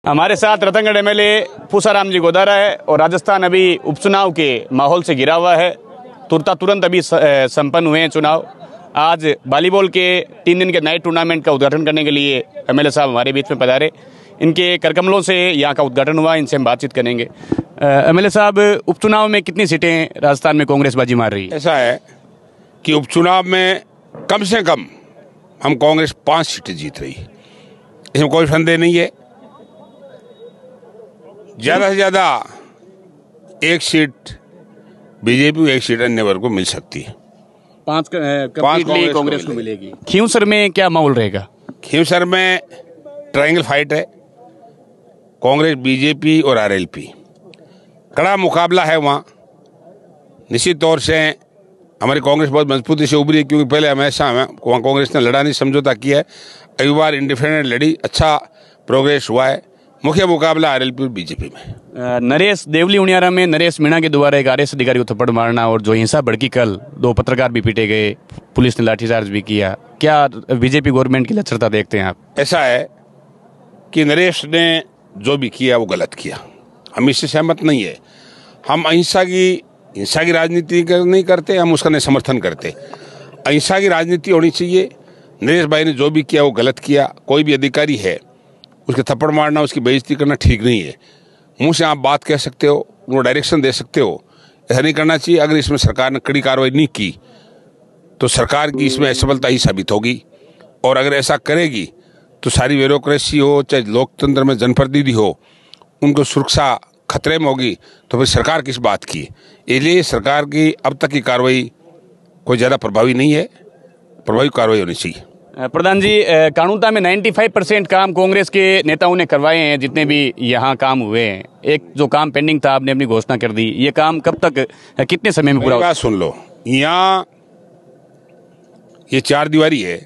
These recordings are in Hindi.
हमारे साथ रतनगढ़ एमएलए पूसाराम जी गोदारा है और राजस्थान अभी उपचुनाव के माहौल से घिरा हुआ है। तुरंत अभी संपन्न हुए हैं चुनाव। आज वॉलीबॉल के 3 दिन के नाइट टूर्नामेंट का उद्घाटन करने के लिए एमएलए साहब हमारे बीच में पधारे। इनके करकमलों से यहाँ का उद्घाटन हुआ, इनसे हम बातचीत करेंगे। एमएलए साहब, उपचुनाव में कितनी सीटें राजस्थान में कांग्रेस बाजी मार रही है? ऐसा है कि उपचुनाव में कम से कम हम कांग्रेस 5 सीटें जीत रही है, इसमें कोई संदेह नहीं है। ज़्यादा से ज़्यादा 1 सीट बीजेपी, 1 सीट अन्य वर्ग को मिल सकती है। 5 कांग्रेस को मिलेगी। खींवसर में क्या माहौल रहेगा? खींवसर में ट्रायंगल फाइट है, कांग्रेस, बीजेपी और आरएलपी, कड़ा मुकाबला है वहाँ। निश्चित तौर से हमारी कांग्रेस बहुत मजबूती से उभरी है, क्योंकि पहले हमेशा वहाँ कांग्रेस ने लड़ा नहीं, समझौता किया है। अगली बार इंडिपेंडेंट लड़ी, अच्छा प्रोग्रेस हुआ है। मुख्य मुकाबला आरएलपी और बीजेपी में। नरेश देवली उनियारा में नरेश मीणा के द्वारा एक आरएस अधिकारी को थप्पड़ मारना और जो हिंसा भड़की, कल 2 पत्रकार भी पीटे गए, पुलिस ने लाठीचार्ज भी किया। क्या बीजेपी गवर्नमेंट की लचरता देखते हैं आप? ऐसा है कि नरेश ने जो भी किया वो गलत किया, हम इससे सहमत नहीं है। हम हिंसा की राजनीति नहीं करते, हम उसका नहीं समर्थन करते। अहिंसा की राजनीति होनी चाहिए। नरेश भाई ने जो भी किया वो गलत किया। कोई भी अधिकारी है, उसके थप्पड़ मारना, उसकी बेइज्जती करना ठीक नहीं है। मुंह से आप बात कह सकते हो, उनको डायरेक्शन दे सकते हो, ऐसा नहीं करना चाहिए। अगर इसमें सरकार ने कड़ी कार्रवाई नहीं की तो सरकार की इसमें असफलता ही साबित होगी, और अगर ऐसा करेगी तो सारी ब्यूरोक्रेसी हो, चाहे लोकतंत्र में जनप्रतिनिधि हो, उनको सुरक्षा खतरे में होगी, तो फिर सरकार किस बात की। इसलिए सरकार की अब तक की कार्रवाई कोई ज़्यादा प्रभावी नहीं है, प्रभावी कार्रवाई होनी चाहिए। प्रधान जी, कानूनता में 95% काम कांग्रेस के नेताओं ने करवाए हैं, जितने भी यहाँ काम हुए हैं। एक जो काम पेंडिंग था, आपने अपनी घोषणा कर दी, ये काम कब तक, कितने समय में पूरा होगा? सुन लो, यहाँ ये 4 दीवारी है,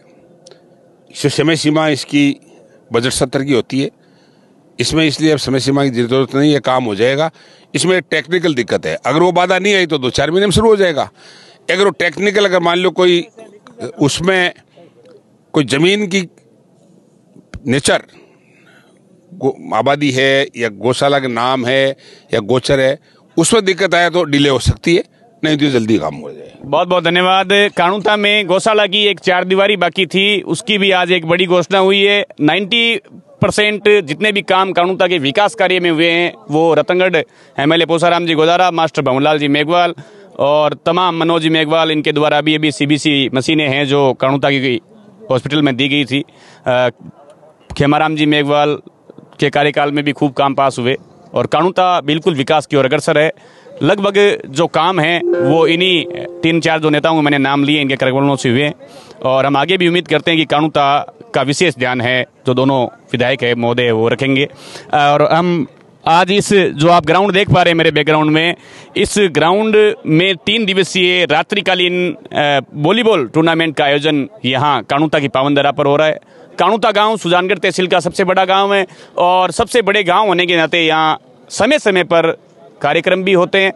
इसे समय सीमा इसकी बजट सत्र की होती है। इसमें इसलिए अब समय सीमा की जरूरत नहीं है, काम हो जाएगा। इसमें एक टेक्निकल दिक्कत है, अगर वो बाधा नहीं आई तो 2-4 महीने में शुरू हो जाएगा। अगर वो टेक्निकल, अगर मान लो कोई उसमें कोई जमीन की नेचर, आबादी है या गौशाला का नाम है या गोचर है, उसमें दिक्कत आया तो डिले हो सकती है, नहीं तो जल्दी काम हो जाए। बहुत बहुत धन्यवाद। कानूनता में गौशाला की एक 4 दीवारी बाकी थी, उसकी भी आज एक बड़ी घोषणा हुई है। 90% जितने भी काम कानूनता के विकास कार्य में हुए हैं, वो रतनगढ़ एमएलए पूसाराम जी गोदारा, मास्टर भंवरलाल जी मेघवाल और तमाम मनोज जी मेघवाल, इनके द्वारा अभी सीबीसी मशीनें हैं जो कानूनता की हॉस्पिटल में दी गई थी। खेमाराम जी मेघवाल के कार्यकाल में भी खूब काम पास हुए और कानूनता बिल्कुल विकास की ओर अग्रसर है। लगभग जो काम है वो इन्हीं 3-4 जो नेताओं को मैंने नाम लिए, इनके कार्यक्रमों से हुए, और हम आगे भी उम्मीद करते हैं कि कानूनता का विशेष ध्यान है जो दोनों विधायक है महोदय वो रखेंगे। और हम आज इस जो आप ग्राउंड देख पा रहे हैं मेरे बैकग्राउंड में, इस ग्राउंड में 3 दिवसीय रात्रिकालीन वॉलीबॉल टूर्नामेंट का आयोजन यहाँ कानूनता की पावन धरा पर हो रहा है। कानूनता गांव सुजानगढ़ तहसील का सबसे बड़ा गांव है और सबसे बड़े गांव होने के नाते यहाँ समय समय पर कार्यक्रम भी होते हैं।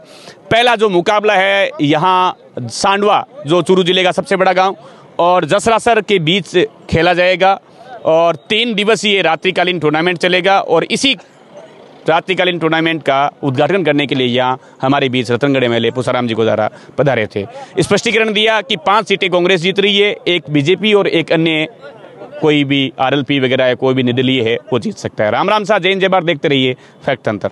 पहला जो मुकाबला है यहाँ सांडवा, जो चूरू जिले का सबसे बड़ा गाँव, और जसरासर के बीच खेला जाएगा और 3 दिवसीय रात्रिकालीन टूर्नामेंट चलेगा। और इसी रात्रिकालीन टूर्नामेंट का उद्घाटन करने के लिए यहाँ हमारे बीच रतनगढ़ एमएलए पूसाराम जी गोदारा पधारे थे। स्पष्टीकरण दिया कि 5 सीटें कांग्रेस जीत रही है, 1 बीजेपी और 1 अन्य कोई भी आरएलपी वगैरह है, कोई भी निर्दलीय है वो जीत सकता है। राम राम साहब, जय हिंद, जय भारत। देखते रहिए फैक्ट तंत्र।